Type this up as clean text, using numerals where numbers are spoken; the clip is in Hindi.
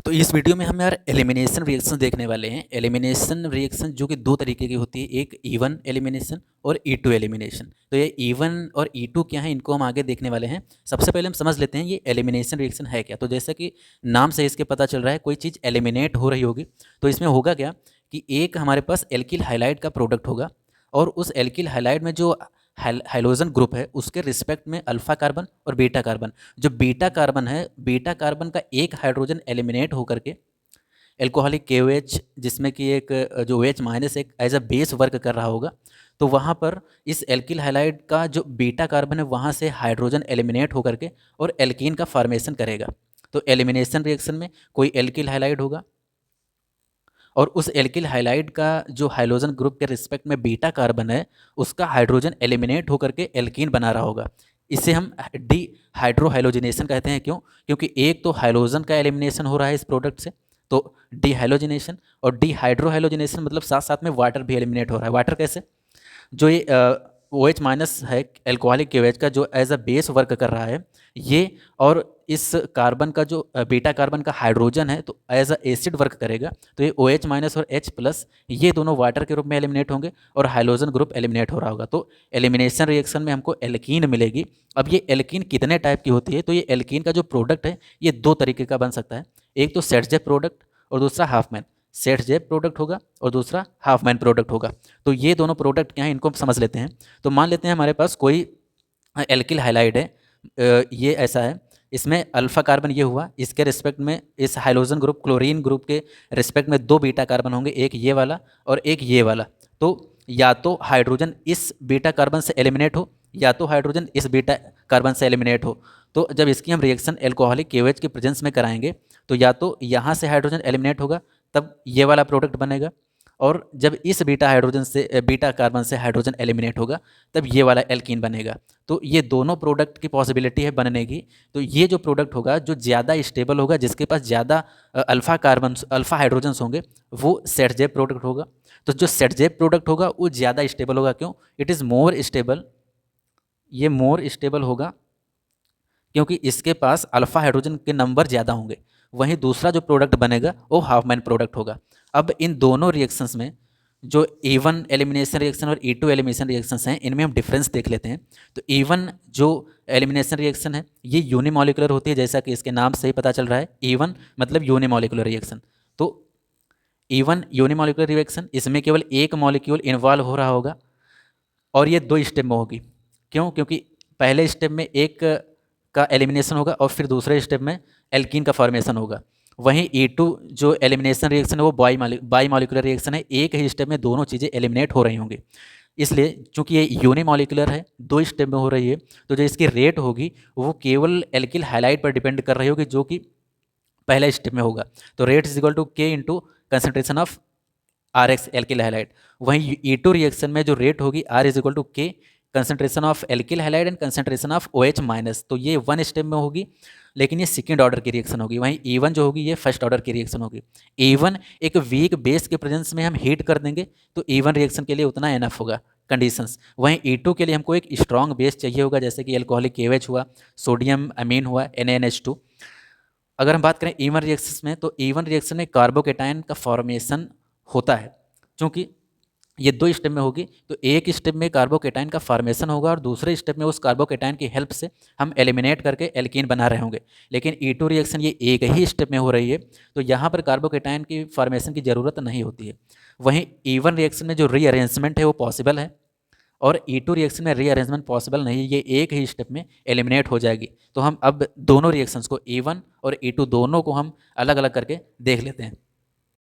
तो इस वीडियो में हम यार एलिमिनेशन रिएक्शन देखने वाले हैं। एलिमिनेशन रिएक्शन जो कि दो तरीके की होती है, एक इवन एलिमिनेशन और E2 एलिमिनेशन। तो ये इवन और E2 क्या है, इनको हम आगे देखने वाले हैं। सबसे पहले हम समझ लेते हैं ये एलिमिनेशन रिएक्शन है क्या। तो जैसा कि नाम से इसके पता चल रहा है, कोई चीज़ एलिमिनेट हो रही होगी। तो इसमें होगा क्या कि एक हमारे पास एल्किल हाइलाइड का प्रोडक्ट होगा और उस एल्किल हाइलाइड में जो हाइलोजन ग्रुप है उसके रिस्पेक्ट में अल्फा कार्बन और बीटा कार्बन, जो बीटा कार्बन है, बीटा कार्बन का एक हाइड्रोजन एलिमिनेट होकर के एल्कोहलिक KOH, जिसमें कि एक जो OH माइनस एक एज अ बेस वर्क कर रहा होगा, तो वहाँ पर इस एल्किल हाइलाइड का जो बीटा कार्बन है वहाँ से हाइड्रोजन एलिमिनेट होकर के और एल्कीन का फॉर्मेशन करेगा। तो एलिमिनेशन रिएक्शन में कोई एल्किल हाइलाइड होगा और उस एल्किल हाइलाइड का जो हाइड्रोजन ग्रुप के रिस्पेक्ट में बीटा कार्बन है उसका हाइड्रोजन एलिमिनेट होकर के एल्कीन बना रहा होगा। इसे हम डी हाइड्रोहाइलोजिनेशन कहते हैं। क्यों? क्योंकि एक तो हाइड्रोजन का एलिमिनेशन हो रहा है इस प्रोडक्ट से, तो डी हाइलोजिनेशन, और डी हाइड्रोहाइलोजिनेशन मतलब साथ साथ में वाटर भी एलिमिनेट हो रहा है। वाटर कैसे? जो ये OH माइनस है एल्कोहलिक KOH का, जो एज अ बेस वर्क कर रहा है ये, और इस कार्बन का जो बीटा कार्बन का हाइड्रोजन है तो एज अ एसिड वर्क करेगा। तो ये OH माइनस और H प्लस ये दोनों वाटर के रूप में एलिमिनेट होंगे और हाइड्रोजन ग्रुप एलिमिनेट हो रहा होगा। तो एलिमिनेशन रिएक्शन में हमको एल्कीन मिलेगी। अब ये एल्कीन कितने टाइप की होती है? तो ये एल्कीन का जो प्रोडक्ट है ये दो तरीके का बन सकता है। एक तो सेटजेप प्रोडक्ट और दूसरा हाफमैन। सेटजेप प्रोडक्ट होगा और दूसरा हाफमैन प्रोडक्ट होगा। तो ये दोनों प्रोडक्ट क्या हैं इनको समझ लेते हैं। तो मान लेते हैं हमारे पास कोई एल्किल हाइलाइड है, ये ऐसा है, इसमें अल्फा कार्बन ये हुआ, इसके रिस्पेक्ट में इस हाइड्रोजन ग्रुप क्लोरीन ग्रुप के रिस्पेक्ट में दो बीटा कार्बन होंगे, एक ये वाला और एक ये वाला। तो या तो हाइड्रोजन इस बीटा कार्बन से एलिमिनेट हो या तो हाइड्रोजन इस बीटा कार्बन से एलिमिनेट हो। तो जब इसकी हम रिएक्शन एल्कोहलिक KOH के प्रेजेंस में कराएंगे तो या तो यहाँ से हाइड्रोजन एलिमिनेट होगा तब ये वाला प्रोडक्ट बनेगा, और जब इस बीटा हाइड्रोजन से बीटा कार्बन से हाइड्रोजन एलिमिनेट होगा तब ये वाला एल्कीन बनेगा। तो ये दोनों प्रोडक्ट की पॉसिबिलिटी है बनने की। तो ये जो प्रोडक्ट होगा जो ज़्यादा स्टेबल होगा, जिसके पास ज़्यादा अल्फा हाइड्रोजन्स होंगे, वो सेटजेप प्रोडक्ट होगा। तो जो सेटजेप प्रोडक्ट होगा वो ज़्यादा स्टेबल होगा। क्यों? इट इज़ मोर स्टेबल, ये मोर स्टेबल होगा क्योंकि इसके पास अल्फा हाइड्रोजन के नंबर ज़्यादा होंगे। वहीं दूसरा जो प्रोडक्ट बनेगा वो हाफमैन प्रोडक्ट होगा। अब इन दोनों रिएक्शंस में जो E1 एलिमिनेशन रिएक्शन और E2 एलिमिनेशन रिएक्शंस हैं इनमें हम डिफरेंस देख लेते हैं। तो E1 जो एलिमिनेशन रिएक्शन है ये यूनिमॉलिकुलर होती है, जैसा कि इसके नाम से ही पता चल रहा है, E1 मतलब यूनिमॉलिकुलर रिएक्शन। तो E1 यूनिमॉलिकुलर रिएक्शन, इसमें केवल एक मॉलिक्यूल इन्वॉल्व हो रहा होगा और ये दो स्टेप में होगी। क्यों? क्योंकि पहले स्टेप में एक का एलिमिनेशन होगा और फिर दूसरे स्टेप में एल्कीन का फॉर्मेशन होगा। वहीं E2 जो एलिमिनेशन रिएक्शन है वो बाई मॉलिकुलर रिएक्शन है, एक ही स्टेप में दोनों चीज़ें एलिमिनेट हो रही होंगी। इसलिए चूंकि ये यूनिमॉलिकुलर है, दो स्टेप में हो रही है, तो जो इसकी रेट होगी वो केवल एल्किल हाइलाइड पर डिपेंड कर रही होगी, जो कि पहला स्टेप में होगा। तो rate is equal to K into concentration of RX alkyl halide. वहीं E2 रिएक्शन में जो रेट होगी R is equal to K concentration of alkyl halide and concentration of OH minus. तो ये वन स्टेप में होगी, लेकिन ये सेकेंड ऑर्डर की रिएक्शन होगी। वहीं E1 जो होगी ये फर्स्ट ऑर्डर की रिएक्शन होगी। E1 एक वीक बेस के प्रेजेंस में हम हीट कर देंगे तो E1 रिएक्शन के लिए उतना एनफ होगा कंडीशंस। वहीं E2 के लिए हमको एक स्ट्रॉन्ग बेस चाहिए होगा, जैसे कि एल्कोहलिक KOH हुआ, सोडियम अमीन हुआ NaNH2। अगर हम बात करें E1 रिएक्शन में, तो E1 रिएक्शन में कार्बोकेटायन का फॉर्मेशन होता है। चूँकि ये दो स्टेप में होगी तो एक स्टेप में कार्बोकेटायन का फॉर्मेशन होगा और दूसरे स्टेप में उस कार्बोकेटायन की हेल्प से हम एलिमिनेट करके एल्कीन बना रहे होंगे। लेकिन E2 रिएक्शन ये एक ही स्टेप में हो रही है तो यहाँ पर कार्बोकेटायन की फॉर्मेशन की ज़रूरत नहीं होती है। वहीं E1 रिएक्शन में जो रीअरेंजमेंट है वो पॉसिबल है और E2 रिएक्शन में रीअरेंजमेंट पॉसिबल नहीं है, ये एक ही स्टेप में एलिमिनेट हो जाएगी। तो हम अब दोनों रिएक्शंस को E1 और E2 दोनों को हम अलग अलग करके देख लेते हैं।